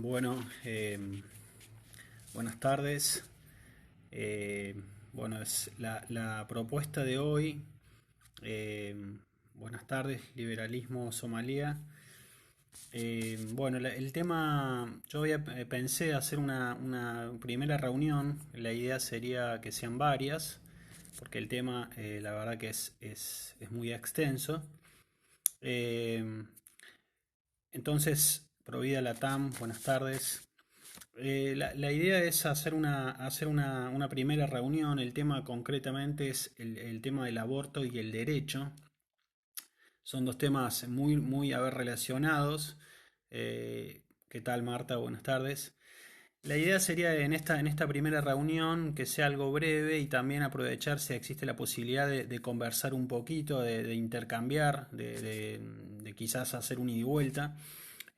Bueno, buenas tardes. Eh, bueno, es la propuesta de hoy. eh, Buenas tardes, liberalismo somalía. Bueno, el tema, pensé hacer una primera reunión. La idea sería que sean varias, porque el tema, la verdad que es muy extenso. Eh, entonces, Provida Latam, buenas tardes. La idea es hacer una primera reunión. El tema concretamente es el tema del aborto y el derecho. Son dos temas muy a ver, relacionados. ¿Qué tal, Marta? Buenas tardes. La idea sería en esta primera reunión que sea algo breve y también aprovechar si existe la posibilidad de conversar un poquito, de intercambiar, de quizás hacer un ida y vuelta.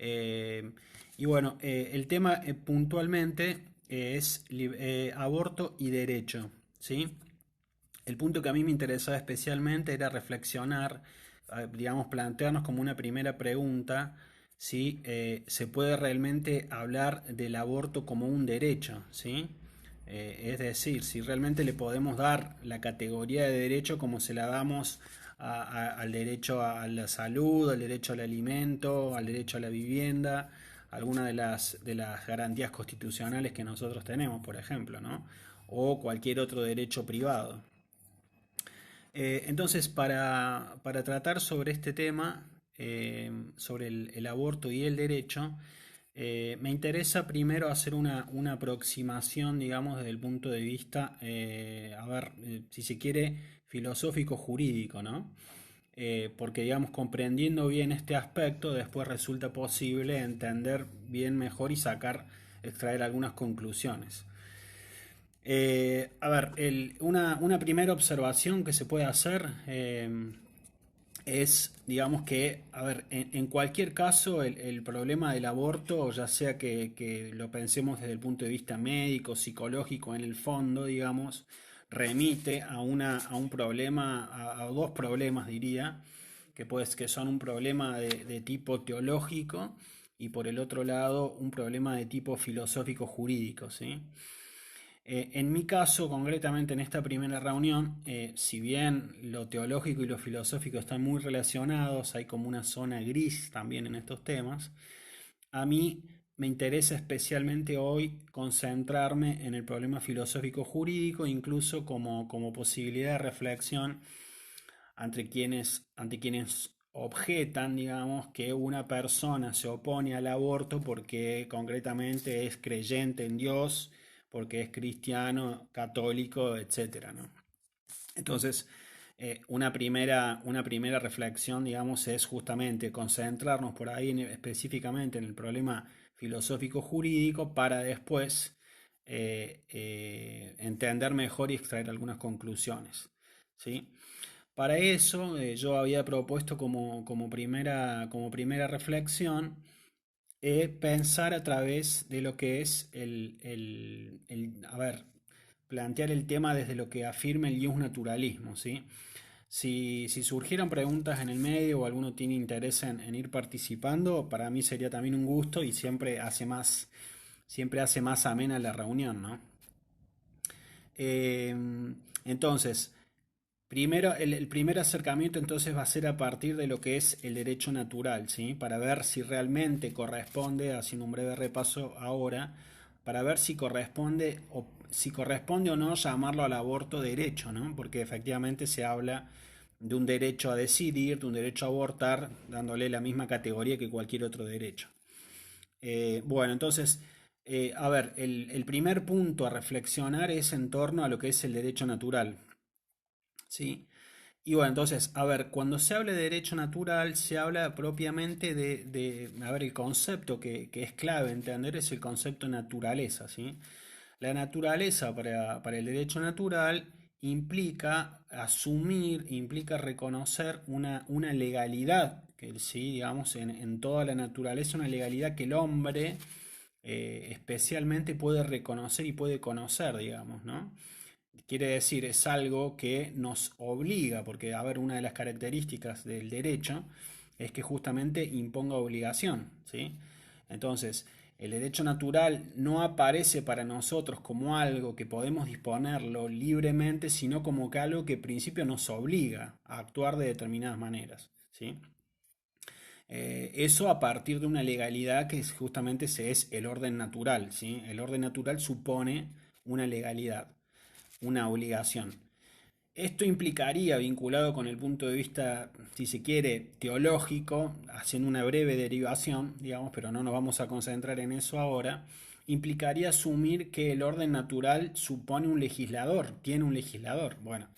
Eh, y bueno, el tema puntualmente es aborto y derecho, ¿sí? El punto que a mí me interesaba especialmente era reflexionar, digamos, plantearnos como una primera pregunta si se puede realmente hablar del aborto como un derecho, ¿sí? Es decir, si realmente le podemos dar la categoría de derecho como se la damos al derecho a la salud, al derecho al alimento, al derecho a la vivienda, alguna de las garantías constitucionales que nosotros tenemos, por ejemplo, ¿no? O cualquier otro derecho privado. Entonces, para tratar sobre este tema, sobre el aborto y el derecho, me interesa primero hacer una aproximación, digamos, desde el punto de vista, a ver, si se quiere, filosófico-jurídico, ¿no? Porque, digamos, comprendiendo bien este aspecto, después resulta posible entender bien mejor y extraer algunas conclusiones. A ver, una primera observación que se puede hacer es, digamos que, a ver, en cualquier caso, el problema del aborto, ya sea que lo pensemos desde el punto de vista médico, psicológico, en el fondo, digamos, remite a un problema, a dos problemas, diría, que son un problema de tipo teológico y por el otro lado un problema de tipo filosófico jurídico, ¿sí? En mi caso, concretamente en esta primera reunión, si bien lo teológico y lo filosófico están muy relacionados, hay como una zona gris también en estos temas, a mí me interesa especialmente hoy concentrarme en el problema filosófico jurídico, incluso como posibilidad de reflexión ante quienes objetan, digamos, que una persona se opone al aborto porque concretamente es creyente en Dios, porque es cristiano, católico, etcétera, ¿no? Entonces, una primera reflexión, digamos, es justamente concentrarnos por ahí específicamente en el problema filosófico jurídico para después entender mejor y extraer algunas conclusiones, ¿sí? Para eso, yo había propuesto como primera reflexión pensar a través de lo que es a ver, plantear el tema desde lo que afirma el justnaturalismo, ¿sí? Si surgieran preguntas en el medio o alguno tiene interés en ir participando, para mí sería también un gusto y siempre hace más amena la reunión, ¿no? Eh, entonces, primero, el primer acercamiento entonces va a ser a partir de lo que es el derecho natural, ¿sí? Para ver si realmente corresponde, haciendo un breve repaso ahora, para ver si corresponde o no llamarlo al aborto derecho, ¿no? Porque efectivamente se habla de un derecho a decidir, de un derecho a abortar, dándole la misma categoría que cualquier otro derecho. Bueno, entonces, a ver, el primer punto a reflexionar es en torno a lo que es el derecho natural, ¿sí? Y bueno, entonces, a ver, cuando se habla de derecho natural, se habla propiamente a ver, el concepto que es clave entender es el concepto de naturaleza, ¿sí? La naturaleza para el derecho natural implica asumir, implica reconocer una legalidad, que sí, digamos, en toda la naturaleza, una legalidad que el hombre especialmente puede reconocer y puede conocer, digamos, ¿no? Quiere decir, es algo que nos obliga, porque, a ver, una de las características del derecho es que justamente imponga obligación, ¿sí? Entonces, El derecho natural no aparece para nosotros como algo que podemos disponerlo libremente, sino como que algo que en principio nos obliga a actuar de determinadas maneras, ¿sí? Eso a partir de una legalidad que justamente es el orden natural, ¿sí? El orden natural supone una legalidad, una obligación. Esto implicaría, vinculado con el punto de vista, si se quiere, teológico, haciendo una breve derivación, digamos, pero no nos vamos a concentrar en eso ahora, implicaría asumir que el orden natural supone un legislador, tiene un legislador. Bueno,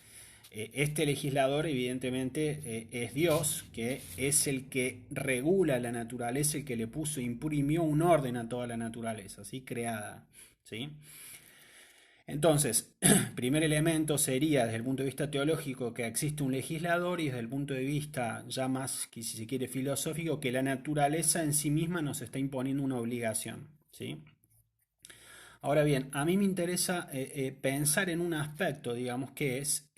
este legislador evidentemente es Dios, que es el que regula la naturaleza, el que le puso, imprimió un orden a toda la naturaleza, ¿sí? Creada, ¿sí? Entonces, primer elemento sería desde el punto de vista teológico que existe un legislador y desde el punto de vista ya más, que si se quiere, filosófico, que la naturaleza en sí misma nos está imponiendo una obligación, ¿sí? Ahora bien, a mí me interesa pensar en un aspecto, digamos, que es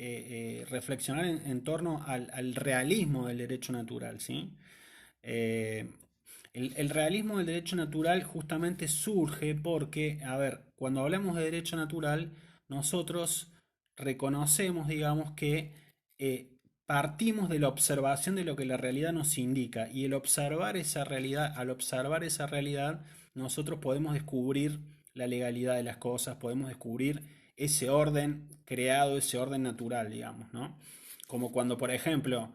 reflexionar en torno al realismo del derecho natural, ¿sí? Eh, el realismo del derecho natural justamente surge porque, a ver, cuando hablamos de derecho natural, nosotros reconocemos, digamos, que partimos de la observación de lo que la realidad nos indica y el observar esa realidad, al observar esa realidad, nosotros podemos descubrir la legalidad de las cosas, podemos descubrir ese orden creado, ese orden natural, digamos, ¿no? Como cuando, por ejemplo,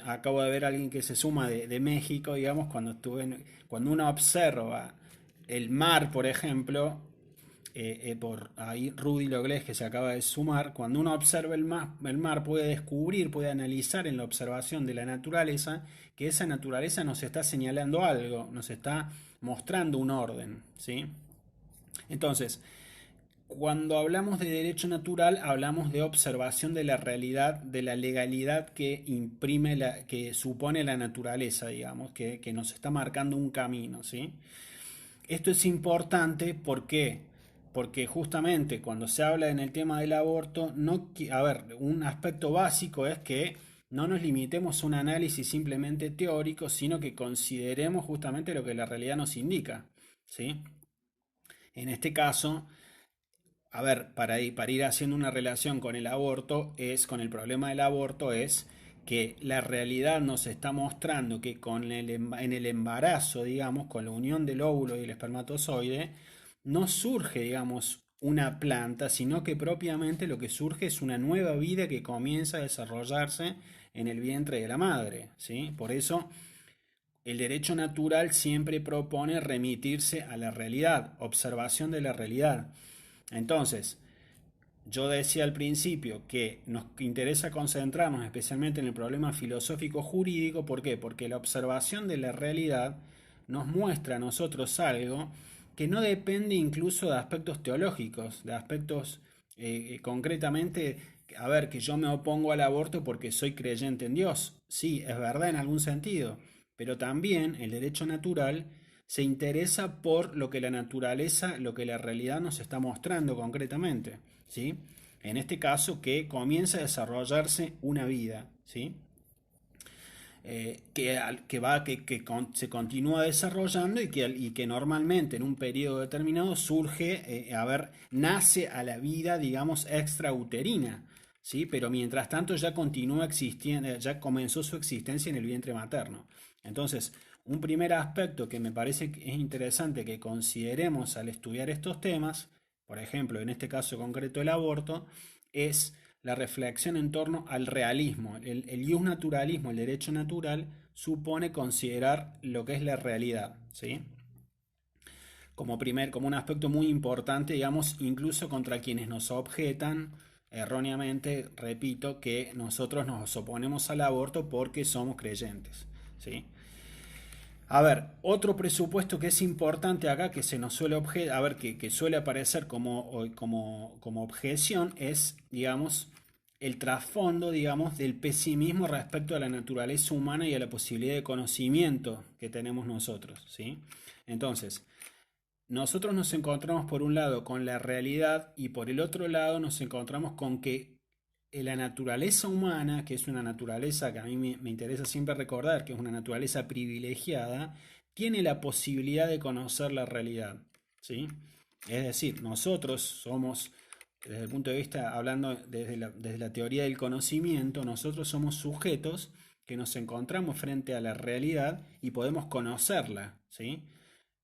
acabo de ver a alguien que se suma de México, digamos, cuando uno observa el mar, por ejemplo, por ahí Rudy Loglés que se acaba de sumar, cuando uno observa el mar puede descubrir, puede analizar en la observación de la naturaleza que esa naturaleza nos está señalando algo, nos está mostrando un orden, ¿sí? Entonces, cuando hablamos de derecho natural, hablamos de observación de la realidad, de la legalidad que imprime, que supone la naturaleza, digamos, que nos está marcando un camino, ¿sí? Esto es importante, ¿por qué? Porque justamente cuando se habla en el tema del aborto, no, a ver, un aspecto básico es que no nos limitemos a un análisis simplemente teórico, sino que consideremos justamente lo que la realidad nos indica, ¿sí? En este caso, a ver, para ir haciendo una relación con el aborto, con el problema del aborto, es que la realidad nos está mostrando que en el embarazo, digamos, con la unión del óvulo y el espermatozoide, no surge, digamos, una planta, sino que propiamente lo que surge es una nueva vida que comienza a desarrollarse en el vientre de la madre, ¿sí? Por eso el derecho natural siempre propone remitirse a la realidad, observación de la realidad. Entonces, yo decía al principio que nos interesa concentrarnos especialmente en el problema filosófico jurídico. ¿Por qué? Porque la observación de la realidad nos muestra a nosotros algo que no depende incluso de aspectos teológicos, de aspectos concretamente, a ver, que yo me opongo al aborto porque soy creyente en Dios. Sí, es verdad en algún sentido, pero también el derecho natural se interesa por lo que la naturaleza, lo que la realidad nos está mostrando concretamente, ¿sí? En este caso, que comienza a desarrollarse una vida, ¿sí? Se continúa desarrollando y que normalmente en un periodo determinado surge, nace a la vida, digamos, extrauterina, ¿sí? Pero mientras tanto ya continúa existiendo, ya comenzó su existencia en el vientre materno. Entonces, un primer aspecto que me parece que es interesante que consideremos al estudiar estos temas, por ejemplo, en este caso concreto el aborto, es la reflexión en torno al realismo. El naturalismo, el derecho natural, supone considerar lo que es la realidad, ¿sí? Como un aspecto muy importante, digamos, incluso contra quienes nos objetan erróneamente, repito, que nosotros nos oponemos al aborto porque somos creyentes, ¿sí? A ver, otro presupuesto que es importante acá, que se nos suele que suele aparecer como objeción, es, digamos, el trasfondo, digamos, del pesimismo respecto a la naturaleza humana y a la posibilidad de conocimiento que tenemos nosotros, ¿sí? Entonces, nosotros nos encontramos por un lado con la realidad y por el otro lado nos encontramos con que la naturaleza humana, que es una naturaleza que a mí me interesa siempre recordar, que es una naturaleza privilegiada, tiene la posibilidad de conocer la realidad, ¿sí? Es decir, nosotros somos, desde el punto de vista, hablando desde la teoría del conocimiento, nosotros somos sujetos que nos encontramos frente a la realidad y podemos conocerla, ¿sí?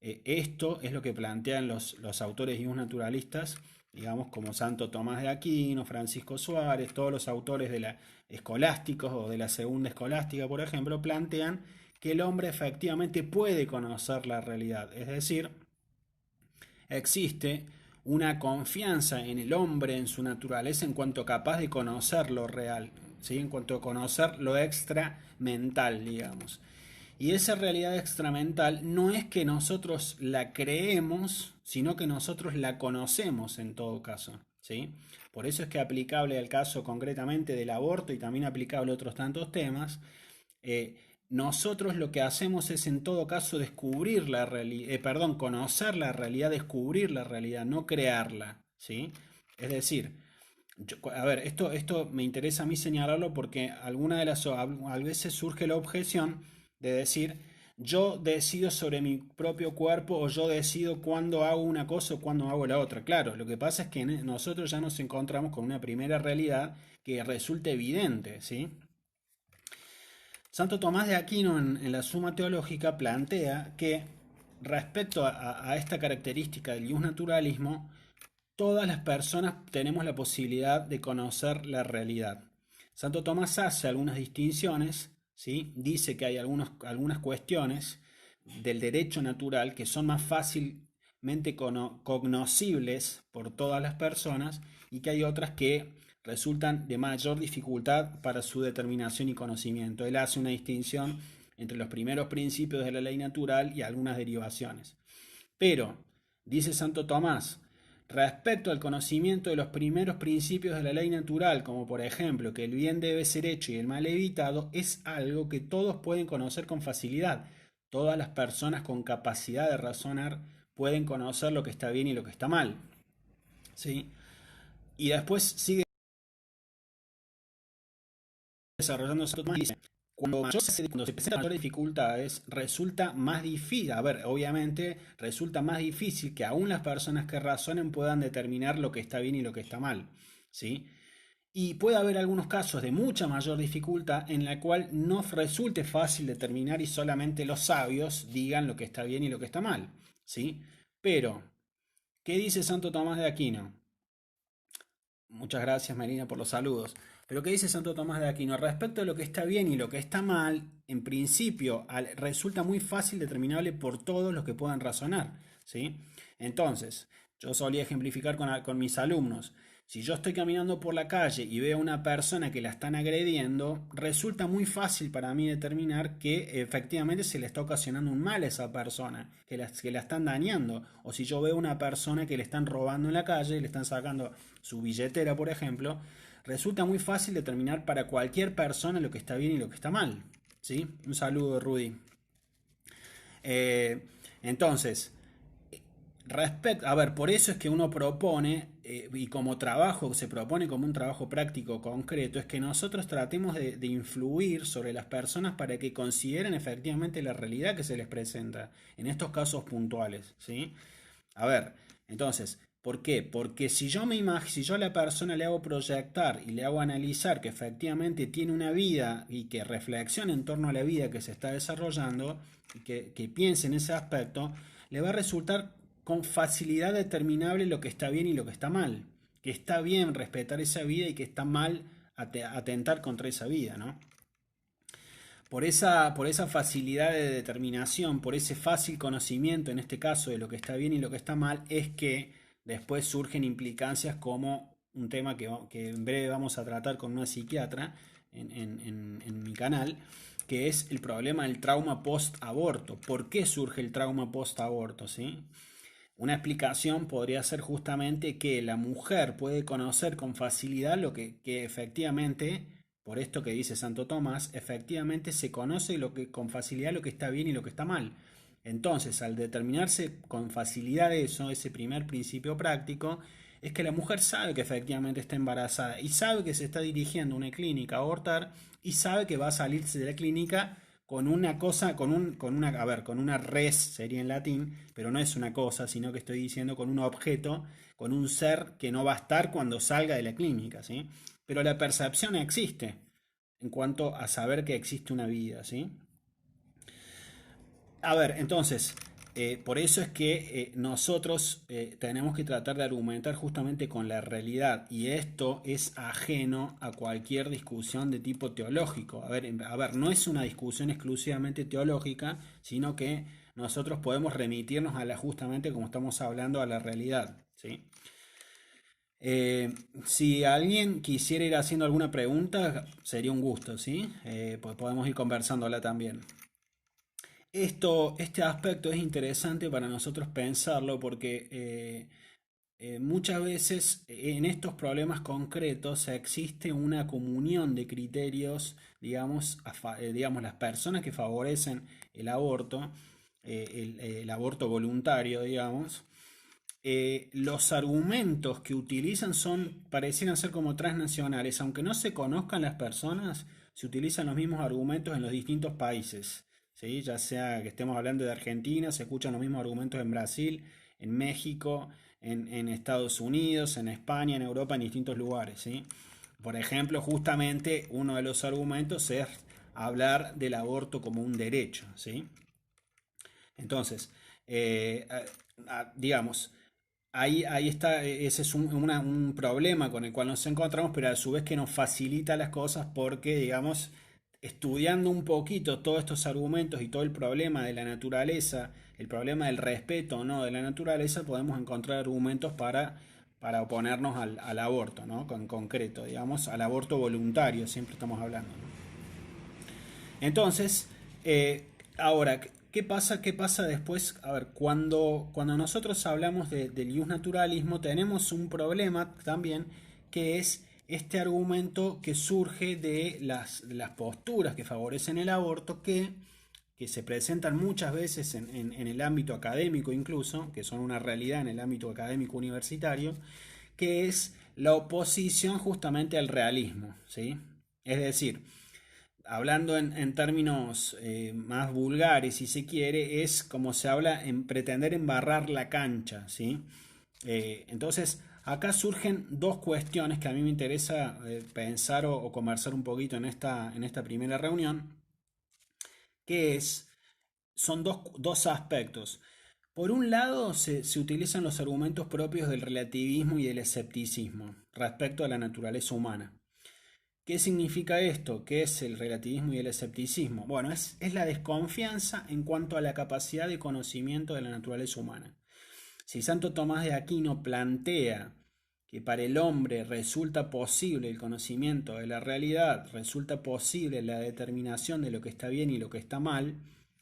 Esto es lo que plantean los autores y los naturalistas, digamos, como Santo Tomás de Aquino, Francisco Suárez, todos los autores de la escolásticos o de la segunda escolástica, por ejemplo, plantean que el hombre efectivamente puede conocer la realidad. Es decir, existe una confianza en el hombre, en su naturaleza, en cuanto capaz de conocer lo real, ¿sí? En cuanto a conocer lo extra mental, digamos. Y esa realidad extramental no es que nosotros la creemos, sino que nosotros la conocemos en todo caso, ¿sí? Por eso es que aplicable al caso concretamente del aborto y también aplicable a otros tantos temas, eh, nosotros lo que hacemos es en todo caso descubrir la realidad, perdón, conocer la realidad, descubrir la realidad, no crearla, ¿sí? Es decir, a ver, esto me interesa a mí señalarlo porque a veces surge la objeción de decir, yo decido sobre mi propio cuerpo o yo decido cuándo hago una cosa o cuándo hago la otra. Claro, lo que pasa es que nosotros ya nos encontramos con una primera realidad que resulta evidente, ¿sí? Santo Tomás de Aquino en la Suma Teológica plantea que respecto a esta característica del naturalismo, todas las personas tenemos la posibilidad de conocer la realidad. Santo Tomás hace algunas distinciones, ¿sí? Dice que hay algunas cuestiones del derecho natural que son más fácilmente cognoscibles por todas las personas y que hay otras que resultan de mayor dificultad para su determinación y conocimiento. Él hace una distinción entre los primeros principios de la ley natural y algunas derivaciones. Pero, dice Santo Tomás, respecto al conocimiento de los primeros principios de la ley natural, como por ejemplo que el bien debe ser hecho y el mal evitado, es algo que todos pueden conocer con facilidad. Todas las personas con capacidad de razonar pueden conocer lo que está bien y lo que está mal, ¿sí? Y después sigue desarrollando Santo Tomás y dice, cuando se presentan mayores dificultades, resulta más difícil, a ver, obviamente resulta más difícil que aún las personas que razonen puedan determinar lo que está bien y lo que está mal, ¿sí? Y puede haber algunos casos de mucha mayor dificultad en la cual no resulte fácil determinar y solamente los sabios digan lo que está bien y lo que está mal, ¿sí? Pero, ¿qué dice Santo Tomás de Aquino? Muchas gracias, Marina, por los saludos. Pero ¿qué dice Santo Tomás de Aquino? Respecto a lo que está bien y lo que está mal, en principio resulta muy fácil determinable por todos los que puedan razonar, ¿sí? Entonces, yo solía ejemplificar con mis alumnos. Si yo estoy caminando por la calle y veo a una persona que la están agrediendo, resulta muy fácil para mí determinar que efectivamente se le está ocasionando un mal a esa persona, que la están dañando. O si yo veo una persona que le están robando en la calle y le están sacando su billetera, por ejemplo, resulta muy fácil determinar para cualquier persona lo que está bien y lo que está mal, ¿sí? Un saludo, Rudy. Eh, entonces, a ver, por eso es que uno propone, y como trabajo, se propone como un trabajo práctico concreto, es que nosotros tratemos de influir sobre las personas para que consideren efectivamente la realidad que se les presenta en estos casos puntuales, ¿sí? A ver, entonces, ¿por qué? Porque si yo a la persona le hago proyectar y le hago analizar que efectivamente tiene una vida y que reflexione en torno a la vida que se está desarrollando, y que piense en ese aspecto, le va a resultar con facilidad determinable lo que está bien y lo que está mal. Que está bien respetar esa vida y que está mal atentar contra esa vida, ¿no? Por esa facilidad de determinación, por ese fácil conocimiento, en este caso, de lo que está bien y lo que está mal, es que después surgen implicancias como un tema que en breve vamos a tratar con una psiquiatra en mi canal, que es el problema del trauma post-aborto. ¿Por qué surge el trauma post-aborto? ¿Sí? Una explicación podría ser justamente que la mujer puede conocer con facilidad que efectivamente, por esto que dice Santo Tomás, efectivamente se conoce con facilidad lo que está bien y lo que está mal. Entonces, al determinarse con facilidad eso, ese primer principio práctico, es que la mujer sabe que efectivamente está embarazada y sabe que se está dirigiendo a una clínica a abortar y sabe que va a salirse de la clínica con una cosa, a ver, con una res sería en latín, pero no es una cosa, sino que estoy diciendo con un objeto, con un ser que no va a estar cuando salga de la clínica, ¿sí? Pero la percepción existe en cuanto a saber que existe una vida, ¿sí? A ver, entonces, por eso es que nosotros tenemos que tratar de argumentar justamente con la realidad y esto es ajeno a cualquier discusión de tipo teológico. A ver, no es una discusión exclusivamente teológica, sino que nosotros podemos remitirnos a la justamente como estamos hablando a la realidad, ¿sí? Si alguien quisiera ir haciendo alguna pregunta, sería un gusto, ¿sí? Pues podemos ir conversándola también. Este aspecto es interesante para nosotros pensarlo porque muchas veces en estos problemas concretos existe una comunión de criterios, digamos, digamos las personas que favorecen el aborto, el aborto voluntario, digamos, los argumentos que utilizan parecieran ser como transnacionales, aunque no se conozcan las personas, se utilizan los mismos argumentos en los distintos países. ¿Sí? Ya sea que estemos hablando de Argentina, se escuchan los mismos argumentos en Brasil, en México, en Estados Unidos, en España, en Europa, en distintos lugares. ¿Sí? Por ejemplo, justamente uno de los argumentos es hablar del aborto como un derecho. ¿Sí? Entonces, eh, digamos, ahí está, ese es un problema con el cual nos encontramos, pero a su vez que nos facilita las cosas porque, digamos, estudiando un poquito todos estos argumentos y todo el problema de la naturaleza, el problema del respeto o no de la naturaleza, podemos encontrar argumentos para oponernos al aborto, ¿no? Con concreto, digamos, al aborto voluntario, siempre estamos hablando, ¿no? Entonces, ahora, ¿qué pasa? ¿Qué pasa después? A ver, cuando nosotros hablamos del naturalismo, tenemos un problema también, que es este argumento que surge de las posturas que favorecen el aborto, que se presentan muchas veces en el ámbito académico incluso, que son una realidad en el ámbito académico universitario, que es la oposición justamente al realismo, ¿sí? Es decir, hablando en términos más vulgares, si se quiere, es como se habla en pretender embarrar la cancha, ¿sí? Entonces, acá surgen dos cuestiones que a mí me interesa pensar o conversar un poquito en esta primera reunión, que son dos aspectos. Por un lado, se utilizan los argumentos propios del relativismo y del escepticismo respecto a la naturaleza humana. ¿Qué significa esto? ¿Qué es el relativismo y el escepticismo? Bueno, es la desconfianza en cuanto a la capacidad de conocimiento de la naturaleza humana. Si Santo Tomás de Aquino plantea que para el hombre resulta posible el conocimiento de la realidad, resulta posible la determinación de lo que está bien y lo que está mal,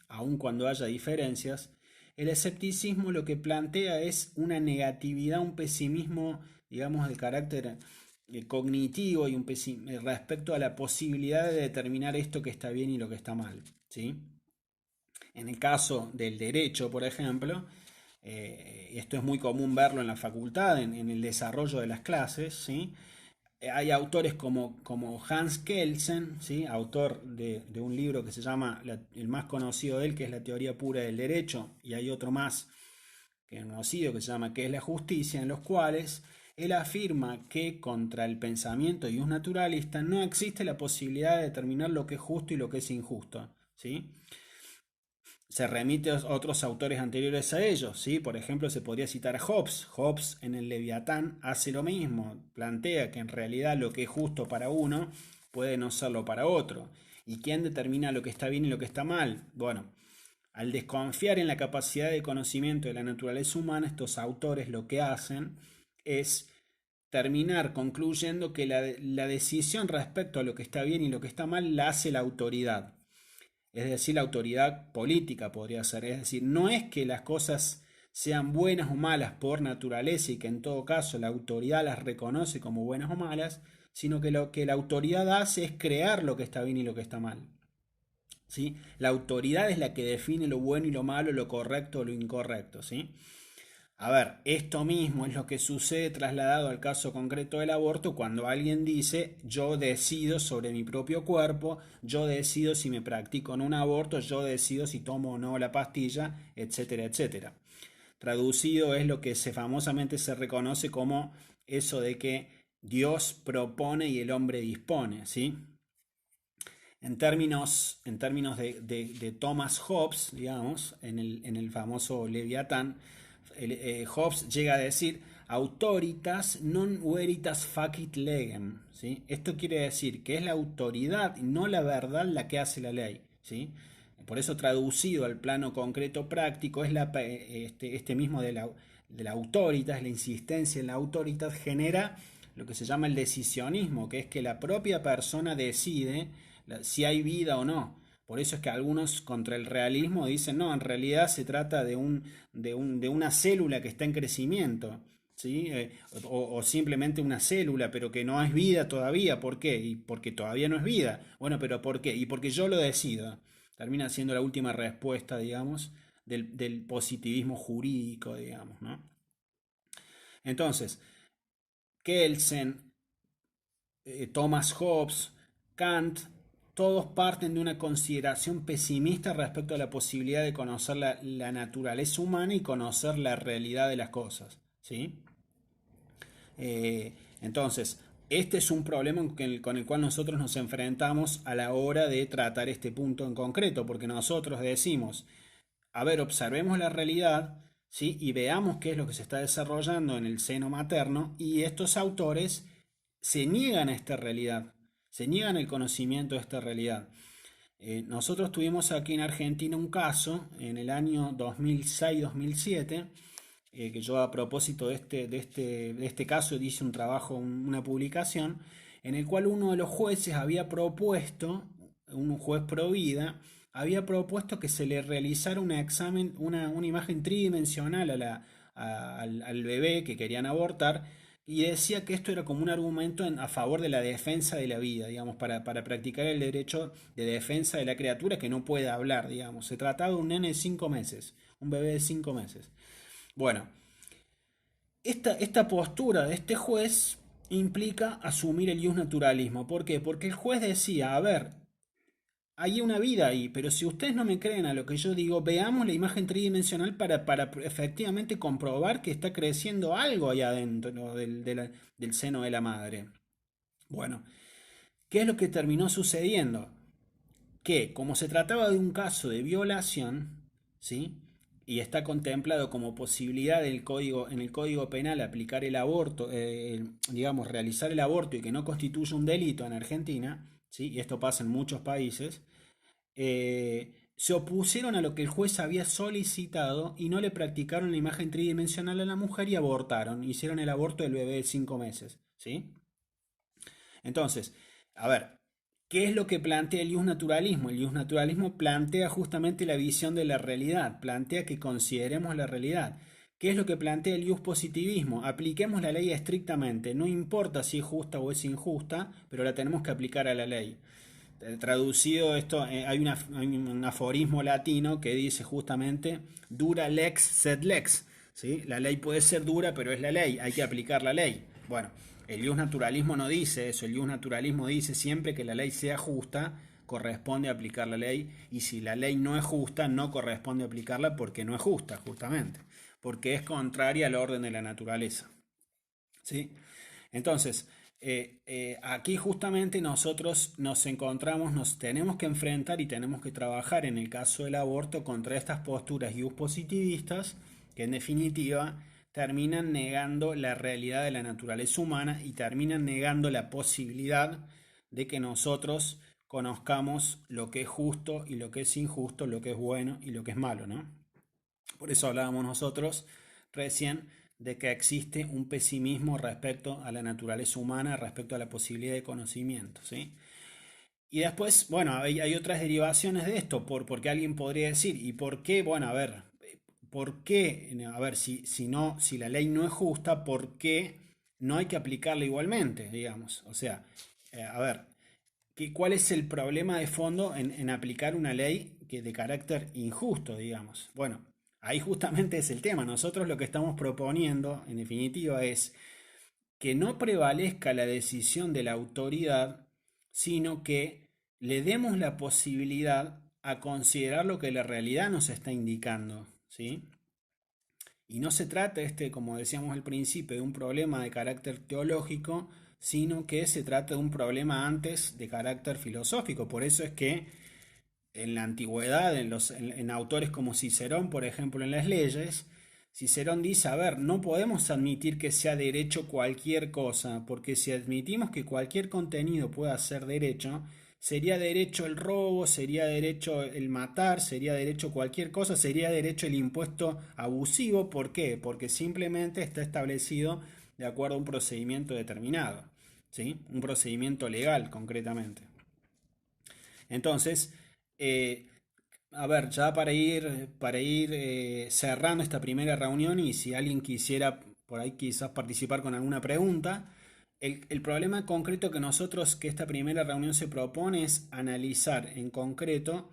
aun cuando haya diferencias, el escepticismo lo que plantea es una negatividad, un pesimismo, digamos, de carácter cognitivo y respecto a la posibilidad de determinar esto que está bien y lo que está mal, ¿sí? En el caso del derecho, por ejemplo, esto es muy común verlo en la facultad, en el desarrollo de las clases, ¿sí? Hay autores como Hans Kelsen, ¿sí? Autor de un libro que se llama, el más conocido de él, que es La teoría pura del derecho, y hay otro más conocido que se llama ¿Qué es la justicia?, en los cuales él afirma que contra el pensamiento naturalista no existe la posibilidad de determinar lo que es justo y lo que es injusto, ¿sí? Se remite a otros autores anteriores a ellos, ¿sí? Por ejemplo, se podría citar a Hobbes. Hobbes en el Leviatán hace lo mismo, plantea que en realidad lo que es justo para uno puede no serlo para otro. ¿Y quién determina lo que está bien y lo que está mal? Bueno, al desconfiar en la capacidad de conocimiento de la naturaleza humana, estos autores lo que hacen es terminar concluyendo que la decisión respecto a lo que está bien y lo que está mal la hace la autoridad. Es decir, la autoridad política podría ser. Es decir, no es que las cosas sean buenas o malas por naturaleza y que en todo caso la autoridad las reconoce como buenas o malas, sino que lo que la autoridad hace es crear lo que está bien y lo que está mal. ¿Sí? La autoridad es la que define lo bueno y lo malo, lo correcto o lo incorrecto, ¿sí? A ver, esto mismo es lo que sucede trasladado al caso concreto del aborto cuando alguien dice yo decido sobre mi propio cuerpo, yo decido si me practico en un aborto, yo decido si tomo o no la pastilla, etcétera, etcétera. Traducido es lo que famosamente se reconoce como eso de que Dios propone y el hombre dispone, ¿sí? En términos de Thomas Hobbes, digamos, en el famoso Leviatán, Hobbes llega a decir autoritas non veritas facit legem, ¿sí? Esto quiere decir que es la autoridad y no la verdad la que hace la ley, ¿sí? Por eso traducido al plano concreto práctico es este mismo de la autoritas, la insistencia en la autoritas genera lo que se llama el decisionismo, que es que la propia persona decide si hay vida o no. Por eso es que algunos contra el realismo dicen, no, en realidad se trata de una célula que está en crecimiento, ¿sí? O simplemente una célula, pero que no es vida todavía. ¿Por qué? Y porque todavía no es vida. Bueno, pero ¿por qué? Y porque yo lo decido. Termina siendo la última respuesta, digamos, del positivismo jurídico, digamos, ¿no? Entonces, Kelsen, Thomas Hobbes, Kant, todos parten de una consideración pesimista respecto a la posibilidad de conocer la naturaleza humana y conocer la realidad de las cosas, ¿sí? Entonces, este es un problema con el cual nosotros nos enfrentamos a la hora de tratar este punto en concreto, porque nosotros decimos, a ver, observemos la realidad, ¿sí? Y veamos qué es lo que se está desarrollando en el seno materno, y estos autores se niegan a esta realidad, se niegan el conocimiento de esta realidad. Nosotros tuvimos aquí en Argentina un caso en el año 2006-2007, que yo a propósito de este caso hice un trabajo, una publicación, en el cual uno de los jueces había propuesto, un juez pro vida, había propuesto que se le realizara un examen, una imagen tridimensional al bebé que querían abortar, y decía que esto era como un argumento a favor de la defensa de la vida, digamos, para practicar el derecho de defensa de la criatura que no puede hablar, digamos. Se trataba de un nene de 5 meses, un bebé de 5 meses. Bueno, esta postura de este juez implica asumir el naturalismo. ¿Por qué? Porque el juez decía, a ver, hay una vida ahí, pero si ustedes no me creen a lo que yo digo, veamos la imagen tridimensional para efectivamente comprobar que está creciendo algo ahí adentro del seno de la madre. Bueno, ¿qué es lo que terminó sucediendo? Que como se trataba de un caso de violación, ¿sí? Y está contemplado como posibilidad en el Código Penal aplicar el aborto, digamos, realizar el aborto y que no constituya un delito en Argentina, ¿sí? Y esto pasa en muchos países, se opusieron a lo que el juez había solicitado y no le practicaron la imagen tridimensional a la mujer y abortaron, hicieron el aborto del bebé de 5 meses, ¿sí? Entonces, a ver, ¿qué es lo que plantea el naturalismo? El naturalismo plantea justamente la visión de la realidad, plantea que consideremos la realidad. ¿Qué es lo que plantea el positivismo? Apliquemos la ley estrictamente, no importa si es justa o es injusta, pero la tenemos que aplicar a la ley. Traducido esto, hay un aforismo latino que dice justamente dura lex sed lex, ¿sí? La ley puede ser dura, pero es la ley, hay que aplicar la ley. Bueno, el naturalismo no dice eso, el naturalismo dice siempre que la ley sea justa, corresponde aplicar la ley, y si la ley no es justa, no corresponde aplicarla porque no es justa, justamente, porque es contraria al orden de la naturaleza, ¿sí? Entonces, aquí justamente nosotros nos encontramos, nos tenemos que enfrentar y tenemos que trabajar en el caso del aborto contra estas posturas positivistas que en definitiva terminan negando la realidad de la naturaleza humana y terminan negando la posibilidad de que nosotros conozcamos lo que es justo y lo que es injusto, lo que es bueno y lo que es malo, ¿no? Por eso hablábamos nosotros recién de que existe un pesimismo respecto a la naturaleza humana, respecto a la posibilidad de conocimiento, ¿sí? Y después, bueno, hay otras derivaciones de esto, porque alguien podría decir, ¿y por qué? Bueno, a ver, ¿por qué? A ver, si la ley no es justa, ¿por qué no hay que aplicarla igualmente, digamos? O sea, a ver, ¿cuál es el problema de fondo en aplicar una ley que de carácter injusto, digamos? Bueno, Ahí justamente es el tema. Nosotros lo que estamos proponiendo, en definitiva, es que no prevalezca la decisión de la autoridad, sino que le demos la posibilidad a considerar lo que la realidad nos está indicando, ¿sí? Y no se trata, como decíamos al principio, de un problema de carácter teológico, sino que se trata de un problema antes de carácter filosófico. Por eso es que en la antigüedad, en autores como Cicerón, por ejemplo, en las leyes, Cicerón dice, a ver, no podemos admitir que sea derecho cualquier cosa, porque si admitimos que cualquier contenido pueda ser derecho, sería derecho el robo, sería derecho el matar, sería derecho cualquier cosa, sería derecho el impuesto abusivo. ¿Por qué? Porque simplemente está establecido de acuerdo a un procedimiento determinado, ¿sí? Un procedimiento legal, concretamente. Entonces, eh, a ver, ya para ir cerrando esta primera reunión y si alguien quisiera por ahí quizás participar con alguna pregunta, el problema concreto que esta primera reunión se propone es analizar en concreto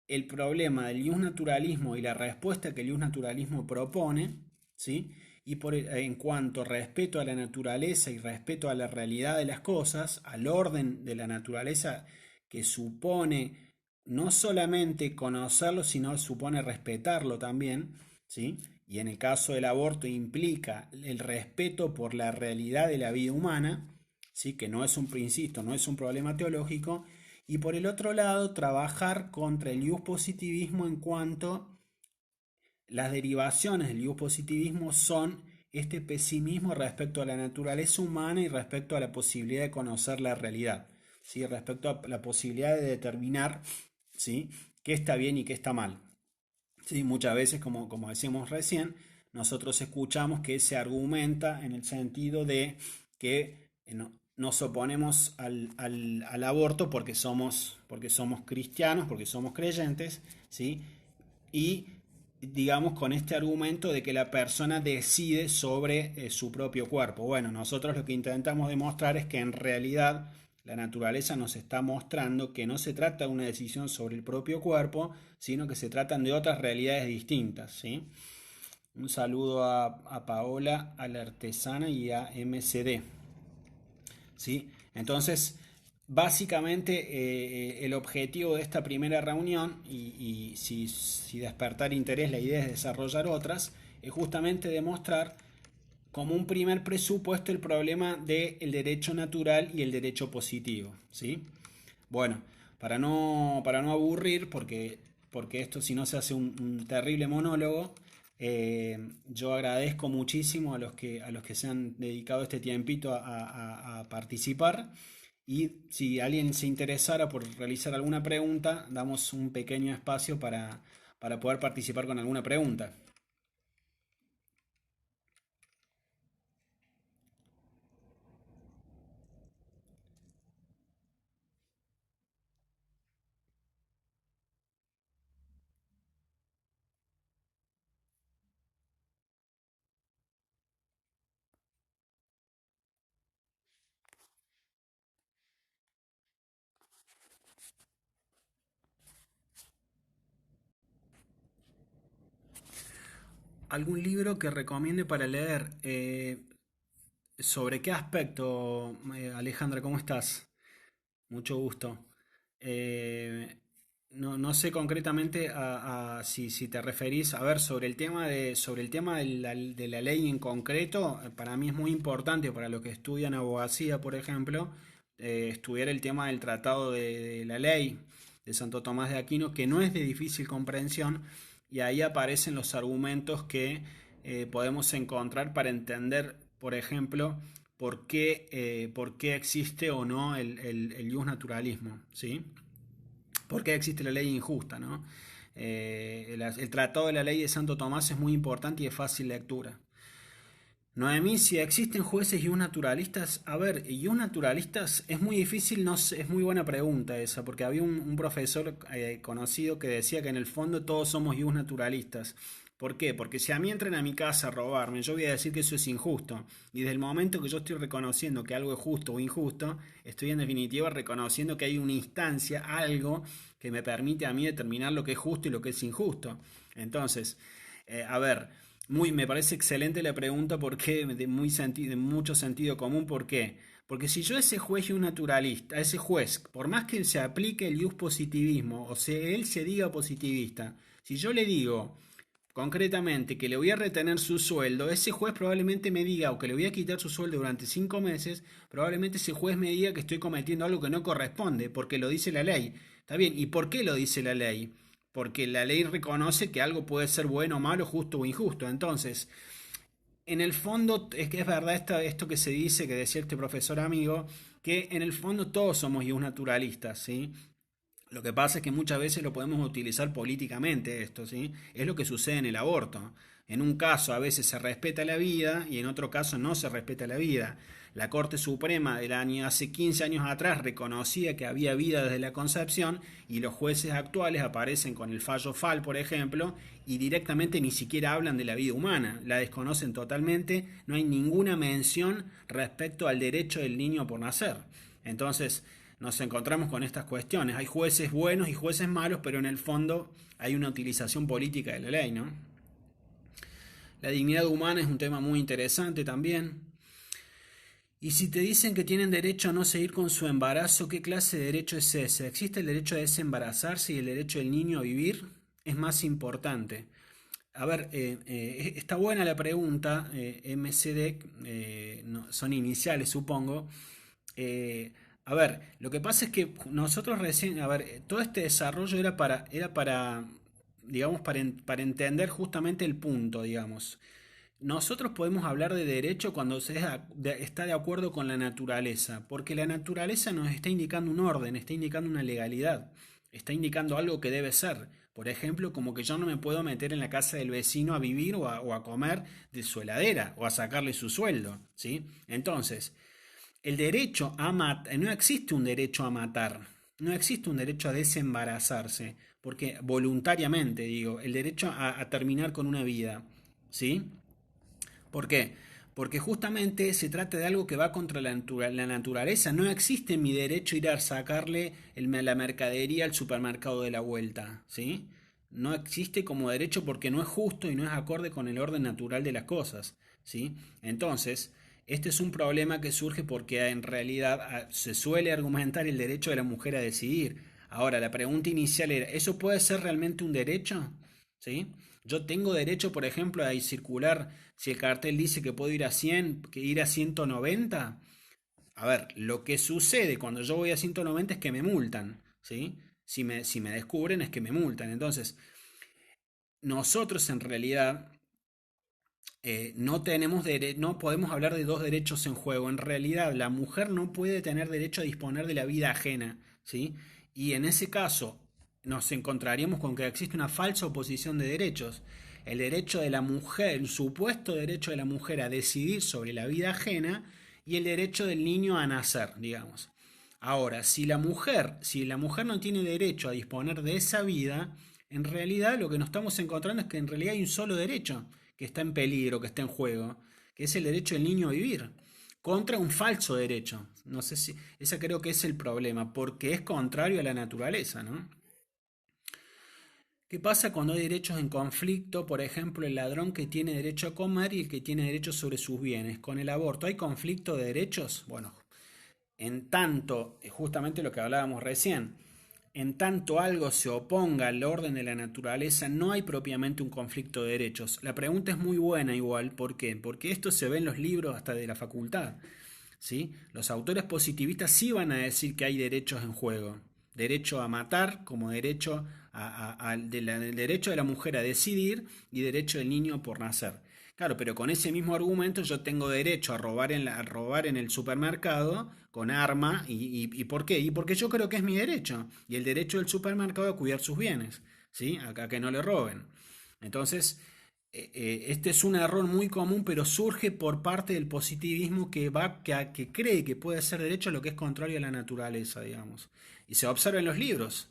el problema del naturalismo y la respuesta que el naturalismo propone, ¿sí? Y en cuanto a respeto a la naturaleza y respeto a la realidad de las cosas, al orden de la naturaleza que supone no solamente conocerlo, sino supone respetarlo también, ¿sí? Y en el caso del aborto implica el respeto por la realidad de la vida humana, ¿sí? Que no es insisto, no es un problema teológico, y por el otro lado, trabajar contra el positivismo en cuanto las derivaciones del positivismo son este pesimismo respecto a la naturaleza humana y respecto a la posibilidad de conocer la realidad, ¿sí? Respecto a la posibilidad de determinar, ¿sí? Qué está bien y qué está mal. ¿Sí? Muchas veces, como decíamos recién, nosotros escuchamos que se argumenta en el sentido de que nos oponemos al aborto porque somos cristianos, porque somos creyentes, ¿sí? Y digamos con este argumento de que la persona decide sobre su propio cuerpo. Bueno, nosotros lo que intentamos demostrar es que en realidad la naturaleza nos está mostrando que no se trata de una decisión sobre el propio cuerpo, sino que se tratan de otras realidades distintas, ¿sí? Un saludo a Paola, a la artesana y a MCD. ¿Sí? Entonces, básicamente el objetivo de esta primera reunión, y si despertar interés, la idea es desarrollar otras, es justamente demostrar como un primer presupuesto el problema del derecho natural y el derecho positivo. ¿Sí? Bueno, para no aburrir, porque esto si no se hace un terrible monólogo, yo agradezco muchísimo a los que se han dedicado este tiempito a participar. Y si alguien se interesara por realizar alguna pregunta, damos un pequeño espacio para poder participar con alguna pregunta. ¿Algún libro que recomiende para leer? ¿Sobre qué aspecto, Alejandra? ¿Cómo estás? Mucho gusto. Eh, no sé concretamente si te referís a ver sobre el tema de la ley en concreto. Para mí es muy importante para los que estudian abogacía, por ejemplo, estudiar el tema del tratado de la ley de Santo Tomás de Aquino, que no es de difícil comprensión, y ahí aparecen los argumentos que podemos encontrar para entender, por ejemplo, por qué existe o no el naturalismo, ¿sí? ¿Por qué existe la ley injusta, ¿no? El tratado de la ley de Santo Tomás es muy importante y de fácil lectura. Noemí, si existen jueces naturalistas, a ver, naturalistas es muy difícil, no sé, es muy buena pregunta esa, porque había un profesor conocido que decía que en el fondo todos somos naturalistas. ¿Por qué? Porque si a mí entran a mi casa a robarme, yo voy a decir que eso es injusto. Y desde el momento que yo estoy reconociendo que algo es justo o injusto, estoy en definitiva reconociendo que hay una instancia, algo que me permite a mí determinar lo que es justo y lo que es injusto. Entonces, A ver, me parece excelente la pregunta porque de mucho sentido común. ¿Por qué? Porque si yo a ese juez y un naturalista, a ese juez, por más que se aplique el ius positivismo, o sea, él se diga positivista, si yo le digo concretamente que le voy a retener su sueldo, ese juez probablemente me diga, o que le voy a quitar su sueldo durante 5 meses, probablemente ese juez me diga que estoy cometiendo algo que no corresponde, porque lo dice la ley. ¿Está bien? ¿Y por qué lo dice la ley? Porque la ley reconoce que algo puede ser bueno o malo, justo o injusto. Entonces, en el fondo, es que es verdad esto que se dice, que decía este profesor amigo, que en el fondo todos somos naturalistas, ¿sí? Lo que pasa es que muchas veces lo podemos utilizar políticamente esto, ¿sí? Es lo que sucede en el aborto. En un caso a veces se respeta la vida y en otro caso no se respeta la vida. La Corte Suprema del año hace 15 años atrás reconocía que había vida desde la concepción y los jueces actuales aparecen con el fallo FAL, por ejemplo, y directamente ni siquiera hablan de la vida humana, la desconocen totalmente, no hay ninguna mención respecto al derecho del niño por nacer. Entonces, nos encontramos con estas cuestiones. Hay jueces buenos y jueces malos, pero en el fondo hay una utilización política de la ley, ¿no? La dignidad humana es un tema muy interesante también. Y si te dicen que tienen derecho a no seguir con su embarazo, ¿qué clase de derecho es ese? ¿Existe el derecho a desembarazarse y el derecho del niño a vivir? Es más importante. A ver, está buena la pregunta, MCD, son iniciales supongo. Eh, a ver, lo que pasa es que nosotros recién, a ver, todo este desarrollo era para, digamos, para entender justamente el punto, digamos. Nosotros podemos hablar de derecho cuando está de acuerdo con la naturaleza, porque la naturaleza nos está indicando un orden, está indicando una legalidad, está indicando algo que debe ser. Por ejemplo, como que yo no me puedo meter en la casa del vecino a vivir o a comer de su heladera o a sacarle su sueldo, ¿sí? Entonces, el derecho a matar, no existe un derecho a matar, no existe un derecho a desembarazarse, porque voluntariamente digo, el derecho a terminar con una vida, ¿sí? ¿Por qué? Porque justamente se trata de algo que va contra la naturaleza. No existe mi derecho a ir a sacarle la mercadería al supermercado de la vuelta, ¿sí? No existe como derecho porque no es justo y no es acorde con el orden natural de las cosas, ¿sí? Entonces, este es un problema que surge porque en realidad se suele argumentar el derecho de la mujer a decidir. Ahora, la pregunta inicial era, ¿eso puede ser realmente un derecho? ¿Sí? Yo tengo derecho, por ejemplo, a circular si el cartel dice que puedo ir a 100, que ir a 190. A ver, lo que sucede cuando yo voy a 190 es que me multan, ¿sí? Si me descubren es que me multan. Entonces, nosotros en realidad no podemos hablar de dos derechos en juego. En realidad, la mujer no puede tener derecho a disponer de la vida ajena, ¿sí? Y en ese caso, nos encontraríamos con que existe una falsa oposición de derechos. El derecho de la mujer, el supuesto derecho de la mujer a decidir sobre la vida ajena y el derecho del niño a nacer, digamos. Ahora, si la mujer no tiene derecho a disponer de esa vida, en realidad lo que nos estamos encontrando es que en realidad hay un solo derecho que está en peligro, que está en juego, que es el derecho del niño a vivir, contra un falso derecho. No sé si, ese creo que es el problema, porque es contrario a la naturaleza, ¿no? ¿Qué pasa cuando hay derechos en conflicto? Por ejemplo, el ladrón que tiene derecho a comer y el que tiene derecho sobre sus bienes. Con el aborto, ¿hay conflicto de derechos? Bueno, en tanto, justamente lo que hablábamos recién, en tanto algo se oponga al orden de la naturaleza, no hay propiamente un conflicto de derechos. La pregunta es muy buena igual, ¿por qué? Porque esto se ve en los libros hasta de la facultad, ¿sí? Los autores positivistas sí van a decir que hay derechos en juego. Derecho a matar como derecho del derecho de la mujer a decidir y derecho del niño por nacer. Claro, pero con ese mismo argumento yo tengo derecho a robar en el supermercado con arma. ¿Y por qué? Y porque yo creo que es mi derecho. Y el derecho del supermercado a cuidar sus bienes, ¿sí? A que no le roben. Entonces, este es un error muy común, pero surge por parte del positivismo que cree que puede ser derecho a lo que es contrario a la naturaleza, digamos. Y se observa en los libros.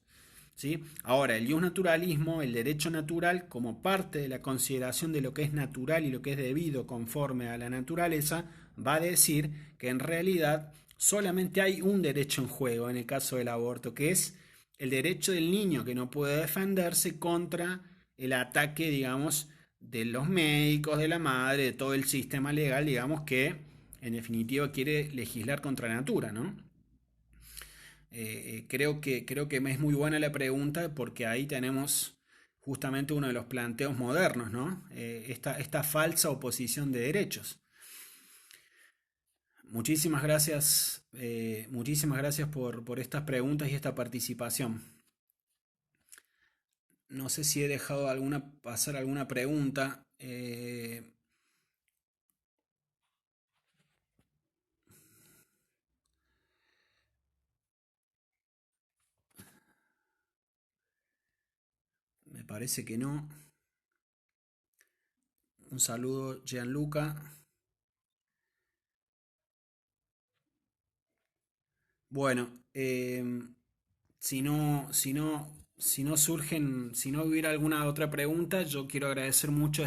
¿Sí? Ahora, el naturalismo, el derecho natural, como parte de la consideración de lo que es natural y lo que es debido conforme a la naturaleza, va a decir que en realidad solamente hay un derecho en juego en el caso del aborto, que es el derecho del niño que no puede defenderse contra el ataque, digamos, de los médicos, de la madre, de todo el sistema legal, digamos, que en definitiva quiere legislar contra natura, ¿no? Creo que me es muy buena la pregunta porque ahí tenemos justamente uno de los planteos modernos, ¿no? Esta falsa oposición de derechos. Muchísimas gracias por estas preguntas y esta participación. No sé si he dejado pasar alguna pregunta. Me parece que no. Un saludo, Gianluca. Bueno, si no hubiera alguna otra pregunta, yo quiero agradecer mucho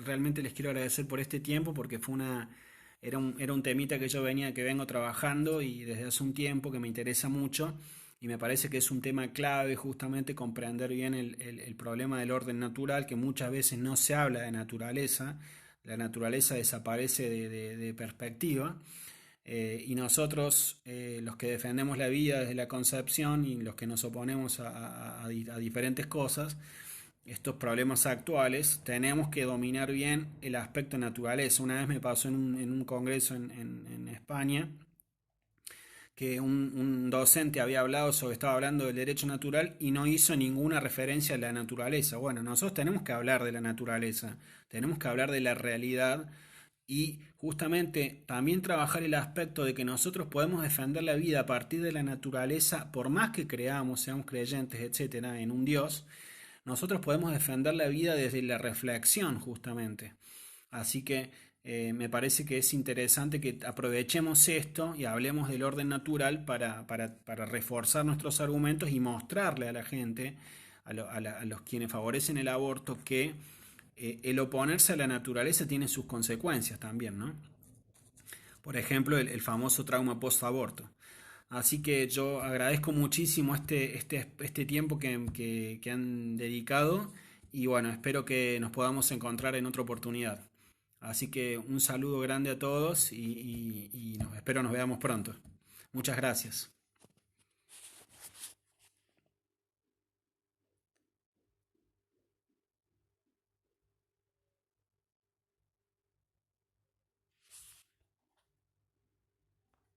realmente les quiero agradecer por este tiempo porque era un temita que que vengo trabajando y desde hace un tiempo que me interesa mucho y me parece que es un tema clave justamente comprender bien el problema del orden natural, que muchas veces no se habla de naturaleza, la naturaleza desaparece de perspectiva. Y nosotros, los que defendemos la vida desde la concepción y los que nos oponemos a diferentes cosas, estos problemas actuales, tenemos que dominar bien el aspecto naturaleza. Una vez me pasó en un congreso en España que un docente había hablado estaba hablando del derecho natural y no hizo ninguna referencia a la naturaleza. Bueno, nosotros tenemos que hablar de la naturaleza, tenemos que hablar de la realidad y justamente también trabajar el aspecto de que nosotros podemos defender la vida a partir de la naturaleza, por más que creamos, seamos creyentes, etcétera, en un Dios, nosotros podemos defender la vida desde la reflexión justamente. Así que me parece que es interesante que aprovechemos esto y hablemos del orden natural para reforzar nuestros argumentos y mostrarle a la gente, a los quienes favorecen el aborto, que el oponerse a la naturaleza tiene sus consecuencias también, ¿no? Por ejemplo, el famoso trauma post-aborto. Así que yo agradezco muchísimo este tiempo que han dedicado y bueno, espero que nos podamos encontrar en otra oportunidad. Así que un saludo grande a todos y espero nos veamos pronto. Muchas gracias.